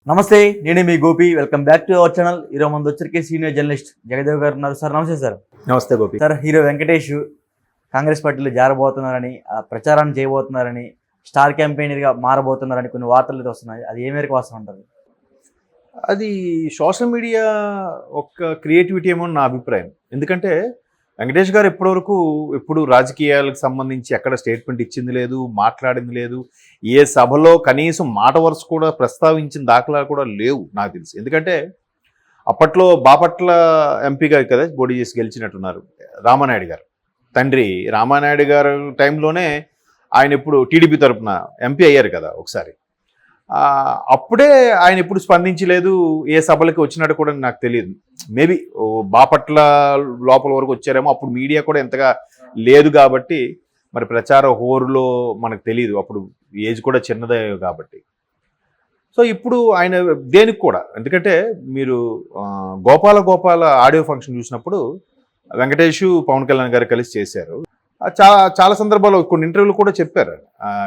నమస్తే, నేను మీ Gopi. Welcome back to our channel. ఈరోజు మన వచ్చరికి సీనియర్ జర్నలిస్ట్ జగదేవ్ గారు ఉన్నారు. సార్ నమస్తే. సార్ నమస్తే గోపి. సార్, హీరో వెంకటేష్ కాంగ్రెస్ పార్టీలో జారబోతున్నారని, ప్రచారాన్ని చేయబోతున్నారని, స్టార్ క్యాంపెయినర్గా మారబోతున్నారని కొన్ని వార్తలు అయితే వస్తున్నాయి. అది ఏ మేరకు వాస్తవం అంటారు? అది సోషల్ మీడియా ఒక క్రియేటివిటీ ఏమో నా అభిప్రాయం. ఎందుకంటే వెంకటేష్ గారు ఎప్పుడు రాజకీయాలకు సంబంధించి ఎక్కడ స్టేట్మెంట్ ఇచ్చింది లేదు, మాట్లాడింది లేదు. ఏ సభలో కనీసం మాట వరుస కూడా ప్రస్తావించిన దాఖలాలు కూడా లేవు నాకు తెలిసి. ఎందుకంటే అప్పట్లో బాపట్ల ఎంపీగా కదా పోటీ చేసి గెలిచినట్టున్నారు రామానాయుడు గారు. తండ్రి రామానాయుడు గారు టైంలోనే ఆయన ఎప్పుడు టీడీపీ తరఫున ఎంపీ అయ్యారు కదా ఒకసారి. అప్పుడే ఆయన ఎప్పుడు స్పందించలేదు, ఏ సభలకి వచ్చినట్టు కూడా నాకు తెలియదు. మేబీ బాపట్ల లోపల వరకు వచ్చారేమో, అప్పుడు మీడియా కూడా ఎంతగా లేదు కాబట్టి మరి ప్రచార హోరులో మనకు తెలియదు, అప్పుడు ఏజ్ కూడా చిన్నదే కాబట్టి. సో ఇప్పుడు ఆయన దేనికి కూడా, ఎందుకంటే మీరు గోపాల ఆడియో ఫంక్షన్ చూసినప్పుడు వెంకటేష్ పవన్ కళ్యాణ్ గారు కలిసి చేశారు. చాలా సందర్భాల్లో కొన్ని ఇంటర్వ్యూలు కూడా చెప్పారు.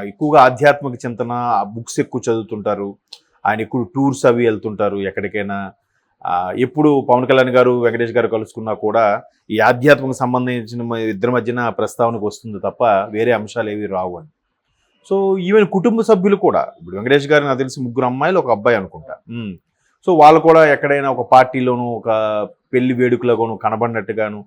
ఎక్కువగా ఆధ్యాత్మిక చింతన, బుక్స్ ఎక్కువ చదువుతుంటారు, ఆయన ఎక్కువ టూర్స్ అవి వెళ్తుంటారు ఎక్కడికైనా. ఎప్పుడు పవన్ కళ్యాణ్ గారు వెంకటేష్ గారు కలుసుకున్నా కూడా ఈ ఆధ్యాత్మిక సంబంధించిన ఇద్దరి మధ్యన ప్రస్తావనకు వస్తుంది తప్ప వేరే అంశాలు ఏవి రావు అని. సో ఈవెన్ కుటుంబ సభ్యులు కూడా, ఇప్పుడు వెంకటేష్ గారు నాకు తెలిసి 3 అమ్మాయిలు 1 అబ్బాయి అనుకుంటా. సో వాళ్ళు కూడా ఎక్కడైనా ఒక పార్టీలోనూ ఒక పెళ్లి వేడుకలోనూ కనబడినట్టుగాను,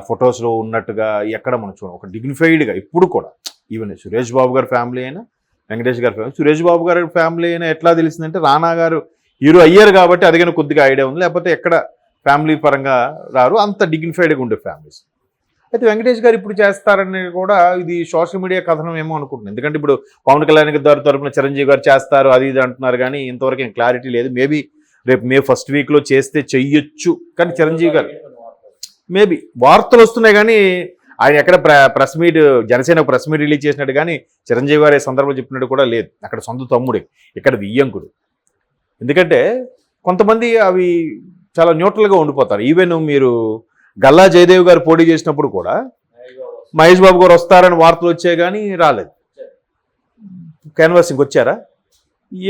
ఫొటోస్లో ఉన్నట్టుగా ఎక్కడ మనం చూడం. ఒక డిగ్నిఫైడ్గా ఇప్పుడు కూడా ఈవెన్ సురేష్ బాబు గారి ఫ్యామిలీ అయినా, వెంకటేష్ గారి ఫ్యామిలీ, సురేష్ బాబు గారి ఫ్యామిలీ అయినా ఎట్లా తెలిసిందంటే రానా గారు హీరో అయ్యారు కాబట్టి అదిగానే కొద్దిగా ఐడియా ఉంది, లేకపోతే ఎక్కడ ఫ్యామిలీ పరంగా రారు, అంత డిగ్నిఫైడ్గా ఉండే ఫ్యామిలీస్. అయితే వెంకటేష్ గారు ఇప్పుడు చేస్తారని కూడా ఇది సోషల్ మీడియా కథనం ఏమో అనుకుంటున్నాను. ఎందుకంటే ఇప్పుడు పవన్ కళ్యాణ్ గారి తరఫున చిరంజీవి గారు చేస్తారు అది ఇది అంటున్నారు, కానీ ఇంతవరకు ఏం క్లారిటీ లేదు. మేబీ రేపు మే ఫస్ట్ వీక్లో చేస్తే చెయ్యొచ్చు, కానీ చిరంజీవి గారు మేబీ వార్తలు వస్తున్నాయి, కానీ ఆయన ఎక్కడ press meet, Janasena press meet release చేసినట్టు కానీ చిరంజీవి గారు సందర్భంలో చెప్పినట్టు కూడా లేదు. అక్కడ సొంత తమ్ముడే, ఇక్కడ వియ్యంకుడు. ఎందుకంటే కొంతమంది అవి చాలా న్యూట్రల్గా ఉండిపోతారు. ఈవెన్ మీరు గల్లా జయదేవ్ గారు పోటీ చేసినప్పుడు కూడా మహేష్ బాబు గారు వస్తారని వార్తలు వచ్చాయి, కానీ రాలేదు. క్యాన్వాసింగ్ వచ్చారా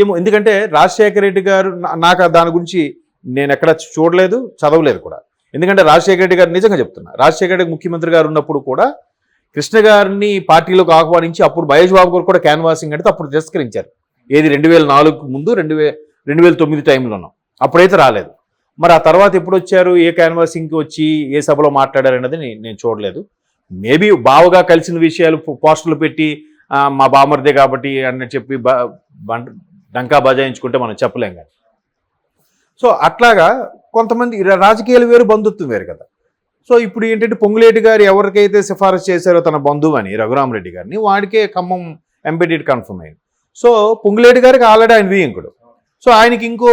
ఏమో. ఎందుకంటే రాజశేఖర రెడ్డి గారు, నాకు దాని గురించి నేను ఎక్కడ చూడలేదు, చదవలేదు కూడా. ఎందుకంటే రాజశేఖర రెడ్డి గారు, నిజంగా చెప్తున్నా, రాజశేఖర రెడ్డి ముఖ్యమంత్రి గారు ఉన్నప్పుడు కూడా కృష్ణ గారిని పార్టీలోకి ఆహ్వానించి అప్పుడు మహేష్ బాబు గారు కూడా క్యాన్వాసింగ్ అంటే అప్పుడు తిరస్కరించారు. ఏది 2004 ముందు 2009 టైంలోనూ, అప్పుడైతే రాలేదు. మరి ఆ తర్వాత ఎప్పుడు వచ్చారు, ఏ క్యాన్వాసింగ్కి వచ్చి ఏ సభలో మాట్లాడారు అన్నది నేను చూడలేదు. మేబీ బావగా కలిసిన విషయాలు పోస్టులు పెట్టి మా బామర్దే కాబట్టి అని చెప్పి డంకా బజాయించుకుంటే మనం చెప్పలేం కానీ. సో అట్లాగా కొంతమంది రాజకీయాలు వేరు, బంధుత్వం వేరు కదా. సో ఇప్పుడు ఏంటంటే పొంగులేటి గారు ఎవరికైతే సిఫారసు చేశారో తన బంధువు అని రఘురామరెడ్డి గారిని, వాడికే ఖమ్మం ఎంపీడీట్ కన్ఫర్మ్ అయింది. సో పొంగులేటి గారికి ఆల్రెడీ ఆయన వియ్యంకుడు. సో ఆయనకి ఇంకో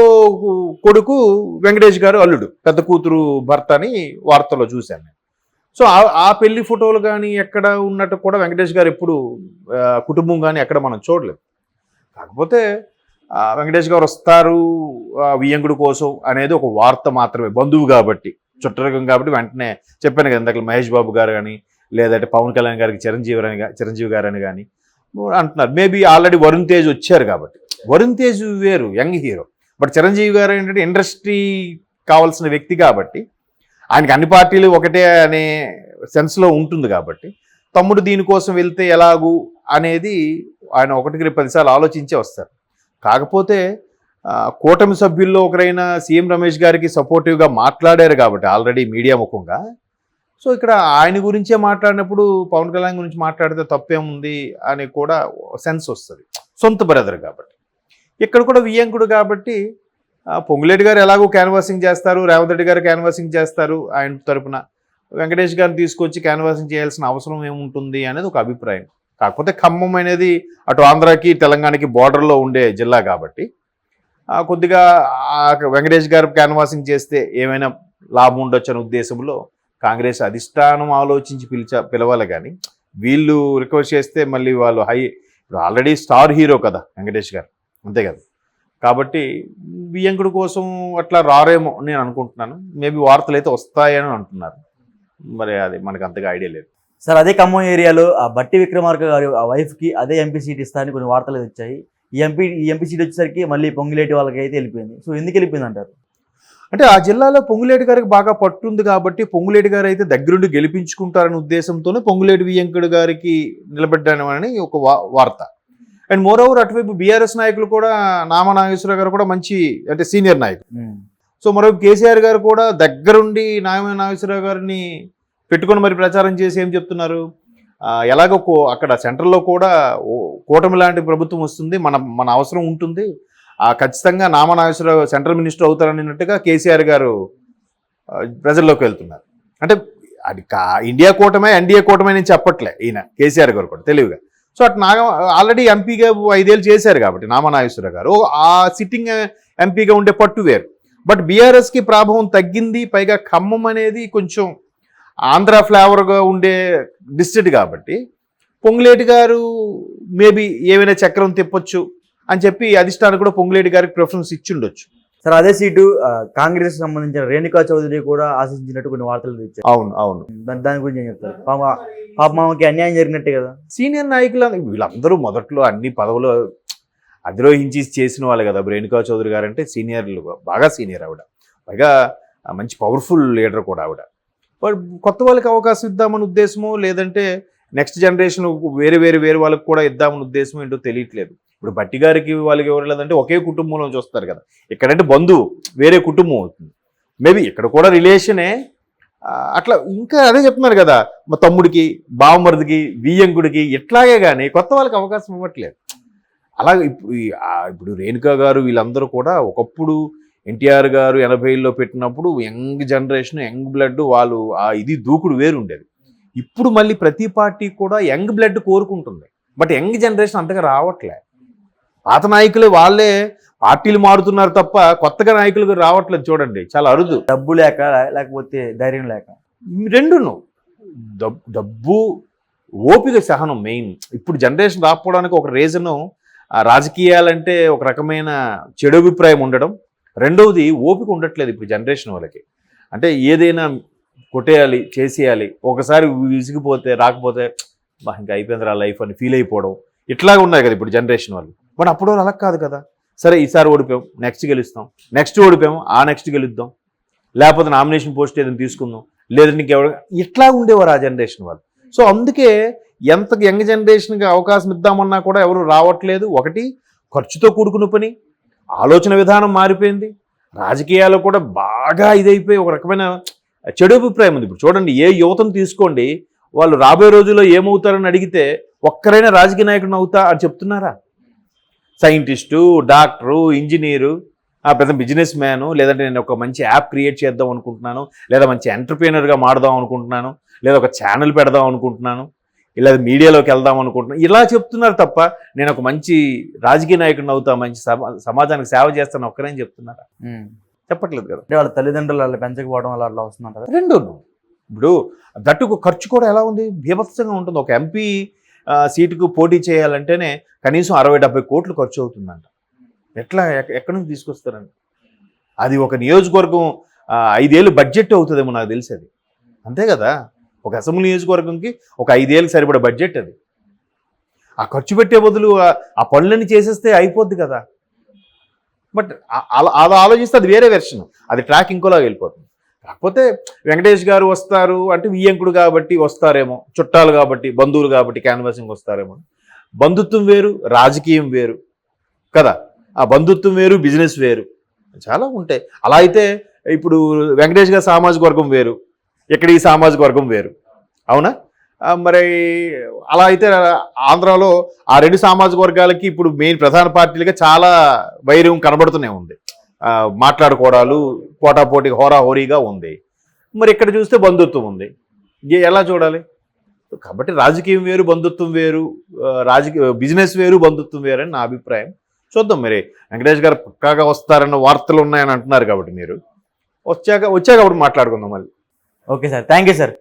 కొడుకు వెంకటేష్ గారు అల్లుడు, పెద్ద కూతురు భర్త అని వార్తల్లో చూశాను నేను. సో ఆ పెళ్లి ఫోటోలు కానీ ఎక్కడ ఉన్నట్టు కూడా వెంకటేష్ గారు ఎప్పుడు కుటుంబం కానీ ఎక్కడ మనం చూడలేదు. కాకపోతే వెంకటేష్ గారు వస్తారు వియ్యంకుడు కోసం అనేది ఒక వార్త మాత్రమే, బంధువు కాబట్టి, చుట్టరకం కాబట్టి. వెంటనే చెప్పాను కదా ఇందాక మహేష్ బాబు గారు కానీ, లేదంటే పవన్ కళ్యాణ్ గారికి చిరంజీవి గారు అని కానీ అంటున్నారు. మేబీ ఆల్రెడీ వరుణ్ తేజ్ వచ్చారు కాబట్టి. వరుణ్ తేజ్ వేరు, యంగ్ హీరో. బట్ చిరంజీవి గారు ఏంటంటే ఇండస్ట్రీ కావాల్సిన వ్యక్తి కాబట్టి, ఆయనకి అన్ని పార్టీలు ఒకటే అనే సెన్స్లో ఉంటుంది కాబట్టి, తమ్ముడు దీనికోసం వెళ్తే ఎలాగూ అనేది ఆయన 1-10 సార్లు ఆలోచించే వస్తారు. కాకపోతే కూటమి సభ్యుల్లో ఒకరైన సీఎం రమేష్ గారికి సపోర్టివ్గా మాట్లాడారు కాబట్టి ఆల్రెడీ మీడియా ముఖంగా. సో ఇక్కడ ఆయన గురించే మాట్లాడినప్పుడు పవన్ కళ్యాణ్ గురించి మాట్లాడితే తప్పేముంది అని కూడా సెన్స్ వస్తుంది, సొంత బ్రదర్ కాబట్టి. ఇక్కడ కూడా వియ్యంకుడు కాబట్టి పొంగులేటి గారు ఎలాగో క్యాన్వాసింగ్ చేస్తారు, రేవంత్ రెడ్డి గారు క్యాన్వాసింగ్ చేస్తారు ఆయన తరపున, వెంకటేష్ గారిని తీసుకొచ్చి క్యాన్వాసింగ్ చేయాల్సిన అవసరం ఏముంటుంది అనేది ఒక అభిప్రాయం. కాకపోతే ఖమ్మం అనేది అటు ఆంధ్రాకి తెలంగాణకి బోర్డర్లో ఉండే జిల్లా కాబట్టి కొద్దిగా వెంకటేష్ గారు క్యాన్వాసింగ్ చేస్తే ఏమైనా లాభం ఉండొచ్చు అనే ఉద్దేశంలో కాంగ్రెస్ అధిష్టానం ఆలోచించి పిలవాలి, కానీ వీళ్ళు రిక్వెస్ట్ చేస్తే మళ్ళీ వాళ్ళు ఇప్పుడు ఆల్రెడీ స్టార్ హీరో కదా వెంకటేష్ గారు, అంతే కదా. కాబట్టి వియ్యంకుడు కోసం అట్లా రారేమో నేను అనుకుంటున్నాను. మేబీ వార్తలు అయితే వస్తాయని అంటున్నారు, మరి అది మనకు అంతగా ఐడియా లేదు. సార్, అదే ఖమ్మం ఏరియాలో ఆ బట్టి విక్రమార్క గారి ఆ వైఫ్కి అదే ఎంపీ సీట్ ఇస్తారని కొన్ని వార్తలు వచ్చాయి. ఈ ఎంపీ సీట్ వచ్చేసరికి మళ్ళీ పొంగులేటి వాళ్ళకి అయితే వెళ్ళిపోయింది. సో ఎందుకు వెళ్ళిపోయింది అంటారు? అంటే ఆ జిల్లాలో పొంగులేటి గారికి బాగా పట్టుంది కాబట్టి పొంగులేటి గారు అయితే దగ్గరుండి గెలిపించుకుంటారనే ఉద్దేశంతోనే పొంగులేటి వెంకట గారికి నిలబెట్టానని ఒక వార్త. అండ్ మోర్ ఓవర్ అటువైపు బీఆర్ఎస్ నాయకులు కూడా నామా నాగేశ్వరరావు గారు కూడా మంచి అంటే సీనియర్ నాయకులు. సో మరోవైపు కేసీఆర్ గారు కూడా దగ్గరుండి నామా నాగేశ్వరరావు గారిని పెట్టుకొని మరి ప్రచారం చేసి ఏం చెప్తున్నారు, ఎలాగో అక్కడ సెంట్రల్లో కూడా కూటమి లాంటి ప్రభుత్వం వస్తుంది, మన అవసరం ఉంటుంది, ఖచ్చితంగా నామా నాగేశ్వరరావు సెంట్రల్ మినిస్టర్ అవుతారన్నట్టుగా కేసీఆర్ గారు ప్రజల్లోకి వెళ్తున్నారు. అంటే అది ఇండియా కూటమే ఎన్డీఏ కూటమే నేను చెప్పట్లే, ఈయన కేసీఆర్ గారు కూడా తెలివిగా. సో అటు ఆల్రెడీ ఎంపీగా 5 ఏళ్ళు చేశారు కాబట్టి నామా నాగేశ్వరరావు గారు ఆ సిట్టింగ్ ఎంపీగా ఉండే పట్టు వేరు. బట్ బీఆర్ఎస్కి ప్రభావం తగ్గింది, పైగా ఖమ్మం అనేది కొంచెం ఆంధ్ర ఫ్లేవర్గా ఉండే డిస్ట్రిక్ట్ కాబట్టి పొంగులేటి గారు మేబీ ఏమైనా చక్రం తిప్పొచ్చు అని చెప్పి అధిష్టానం కూడా పొంగులేటి గారికి ప్రిఫరెన్స్ ఇచ్చి ఉండొచ్చు. సార్ అదే సీటు కాంగ్రెస్ సంబంధించిన రేణుకా చౌదరి కూడా ఆశించినట్టు కొన్ని వార్తలు ఇచ్చారు. అవును దాని గురించి ఏం చెప్తారు? పాప మామకి అన్యాయం జరిగినట్టే కదా. సీనియర్ నాయకులు వీళ్ళందరూ మొదట్లో అన్ని పదవులు అధిరోహించి చేసిన వాళ్ళు కదా. రేణుకా చౌదరి గారు అంటే సీనియర్లు, బాగా సీనియర్ ఆవిడ, పైగా మంచి పవర్ఫుల్ లీడర్ కూడా ఆవిడ. బట్ కొత్త వాళ్ళకి అవకాశం ఇద్దామని ఉద్దేశమో లేదంటే నెక్స్ట్ జనరేషన్ వేరే వాళ్ళకి కూడా ఇద్దామని ఉద్దేశం ఏంటో తెలియట్లేదు. ఇప్పుడు బట్టి గారికి వాళ్ళకి ఎవరు లేదంటే ఒకే కుటుంబంలో చూస్తారు కదా, ఇక్కడంటే బంధువు వేరే కుటుంబం అవుతుంది. మేబీ ఇక్కడ కూడా రిలేషనే అట్లా. ఇంకా అదే చెప్తున్నారు కదా, మా తమ్ముడికి, బావమరిదికి, వియ్యంకుడికి ఇట్లాగే కానీ కొత్త వాళ్ళకి అవకాశం ఇవ్వట్లేదు. అలాగే ఇప్పుడు రేణుకా గారు వీళ్ళందరూ కూడా ఒకప్పుడు ఎన్టీఆర్ గారు 80లో పెట్టినప్పుడు యంగ్ జనరేషన్, యంగ్ బ్లడ్, వాళ్ళు ఇది దూకుడు వేరు ఉండేది. ఇప్పుడు మళ్ళీ ప్రతి పార్టీ కూడా యంగ్ బ్లడ్ కోరుకుంటుంది, బట్ యంగ్ జనరేషన్ అంతగా రావట్లే. పాత నాయకులే వాళ్ళే పార్టీలు మారుతున్నారు తప్ప కొత్తగా నాయకులు రావట్లేదు. చూడండి, చాలా అరుదు. డబ్బు లేక లేకపోతే ధైర్యం లేక, రెండును. డబ్బు, ఓపిక, సహనం మెయిన్. ఇప్పుడు జనరేషన్ రాకపోవడానికి ఒక రీజను రాజకీయాలంటే ఒక రకమైన చెడు అభిప్రాయం ఉండడం, రెండవది ఓపిక ఉండట్లేదు ఇప్పుడు జనరేషన్ వాళ్ళకి. అంటే ఏదైనా కొట్టేయాలి, చేసేయాలి, ఒకసారి విసిగిపోతే రాకపోతే ఇంకా అయిపోయిందిరా లైఫ్ అని ఫీల్ అయిపోవడం, ఇట్లాగే ఉన్నాయి కదా ఇప్పుడు జనరేషన్ వాళ్ళు. బట్ అప్పుడు అలా కాదు కదా. సరే ఈసారి ఓడిపోయాం, నెక్స్ట్ గెలుస్తాం, నెక్స్ట్ ఓడిపోయాము నెక్స్ట్ గెలుద్దాం, లేకపోతే నామినేషన్ పోస్ట్ ఏదైనా తీసుకుందాం, లేదంటే ఇంకెవరు, ఇట్లా ఉండేవారు ఆ జనరేషన్ వాళ్ళు. సో అందుకే ఎంత యంగ్ జనరేషన్కి అవకాశం ఇద్దామన్నా కూడా ఎవరు రావట్లేదు. ఒకటి, ఖర్చుతో కూడుకున్న పని, ఆలోచన విధానం మారిపోయింది, రాజకీయాలు కూడా బాగా ఇదైపోయి ఒక రకమైన చెడు అభిప్రాయం ఉంది. ఇప్పుడు చూడండి, ఏ యువతను తీసుకోండి, వాళ్ళు రాబోయే రోజుల్లో ఏమవుతారని అడిగితే ఒక్కరైనా రాజకీయ నాయకుడిని అవుతా అని చెప్తున్నారా? సైంటిస్టు, డాక్టరు, ఇంజనీరు, పెద్ద బిజినెస్ మ్యాను, లేదంటే నేను ఒక మంచి యాప్ క్రియేట్ చేద్దాం అనుకుంటున్నాను, లేదా మంచి ఎంటర్ప్రీనర్గా మారుదాం అనుకుంటున్నాను, లేదా ఒక ఛానల్ పెడదాం అనుకుంటున్నాను, ఇలా మీడియాలోకి వెళ్దాం అనుకుంటున్నాను, ఇలా చెప్తున్నారు తప్ప నేను ఒక మంచి రాజకీయ నాయకుడిని అవుతా, మంచి సమాజానికి సేవ చేస్తాను ఒక్కరేం చెప్తున్నారా? చెప్పట్లేదు కదా. అంటే వాళ్ళ తల్లిదండ్రులు వాళ్ళు పెంచకపోవడం వల్ల అట్లా వస్తుందంటారు. రెండును. ఇప్పుడు దట్టుకు ఖర్చు కూడా ఎలా ఉంది, బీభత్సంగా ఉంటుంది. ఒక ఎంపీ సీటుకు పోటీ చేయాలంటేనే కనీసం 60-70 కోట్లు ఖర్చు అవుతుందంట. ఎక్కడి నుంచి తీసుకొస్తారండి? అది ఒక నియోజకవర్గం 5 ఏళ్ళు బడ్జెట్ అవుతుందేమో నాకు తెలిసేది, అంతే కదా. ఒక అసెంబ్లీ నియోజకవర్గంకి ఒక 5 ఏళ్ళకి సరిపడే బడ్జెట్ అది. ఆ ఖర్చు పెట్టే బదులు ఆ పనులన్నీ చేసేస్తే అయిపోద్ది కదా. బట్ అలా ఆలోచిస్తే అది వేరే వెర్షన్, అది ట్రాక్ ఇంకోలాగా వెళ్ళిపోతుంది. కాకపోతే వెంకటేష్ గారు వస్తారు అంటే వియ్యంకుడు కాబట్టి వస్తారేమో, చుట్టాలు కాబట్టి, బంధువులు కాబట్టి క్యాన్వాసింగ్ వస్తారేమో. బంధుత్వం వేరు, రాజకీయం వేరు కదా. ఆ బంధుత్వం వేరు, బిజినెస్ వేరు, చాలా ఉంటాయి. అలా అయితే ఇప్పుడు వెంకటేష్ గారి సామాజిక వర్గం వేరు, ఇక్కడ ఈ సామాజిక వర్గం వేరు, అవునా? మరి అలా అయితే ఆంధ్రాలో ఆ 2 సామాజిక వర్గాలకి ఇప్పుడు మెయిన్ ప్రధాన పార్టీలుగా చాలా వైరం కనబడుతూనే ఉంది. మాట్లాడుకోవడాలు పోటాపోటీ హోరాహోరీగా ఉంది. మరి ఇక్కడ చూస్తే బంధుత్వం ఉంది, ఎలా చూడాలి? కాబట్టి రాజకీయం వేరు, బంధుత్వం వేరు, బిజినెస్ వేరు, బంధుత్వం వేరు అని నా అభిప్రాయం. చూద్దాం, మరి వెంకటేష్ గారు పక్కాగా వస్తారన్న వార్తలు ఉన్నాయని అంటున్నారు కాబట్టి మీరు వచ్చాక అప్పుడు మాట్లాడుకుందాం మళ్ళీ. Okay sir, thank you sir.